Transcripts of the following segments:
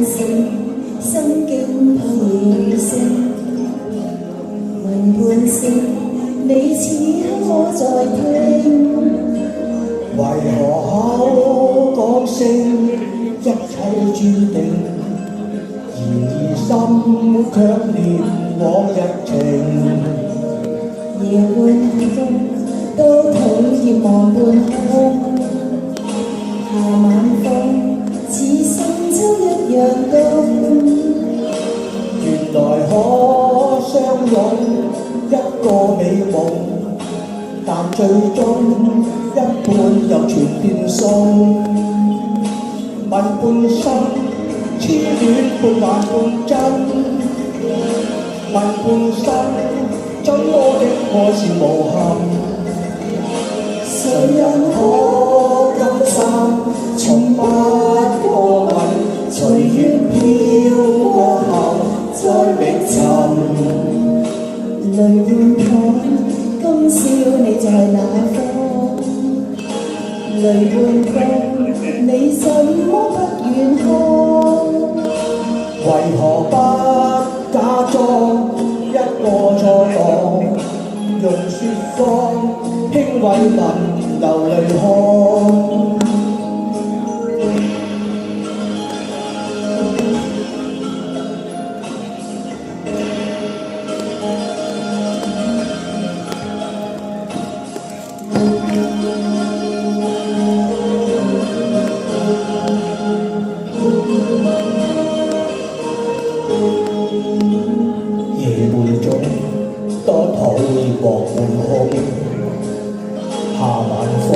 聲，心經配聲，問半聲，你此刻可在聽？為何口講聲一切注定，然而心卻念往日情。夜半風都討厭望半空，夏晚風似深秋一樣凍。原來可相擁一個美夢，但最終一半又全變鬆。問半生痴戀半幻半真，問半生怎麼的愛是無憾？誰人可甘心從不過問？隨緣飄過後再覓尋。淚半淌，今宵你在哪方？淚半風，你怎麼不遠看？為何不假裝一個錯浪，用雪芳輕慰問流淚看？夜半中多討厭望半空，夏晚風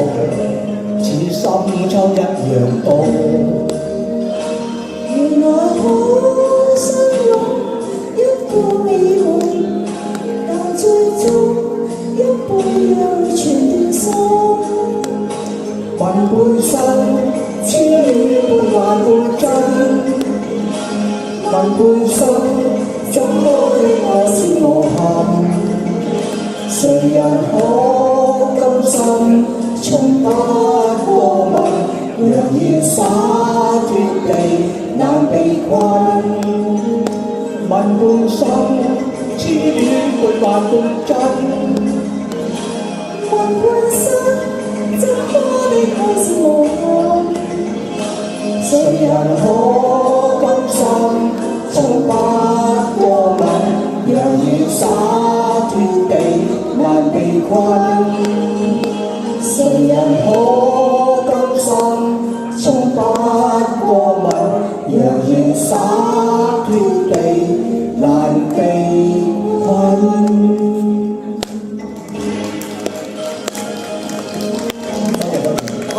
似深秋一樣凍。原來可相擁一個美夢，但最終一半又全斷送。問半生痴戀半幻半真，問半生怎麼的愛是無憾？誰人可甘心衝不過問？若然灑脱地難被困。問半生痴戀半幻半真，問半生怎麼的愛是無憾？誰人可甘心衝不過問？若然灑脱地難被困。誰人可甘心衝不過問？若然灑脱地難被困。好。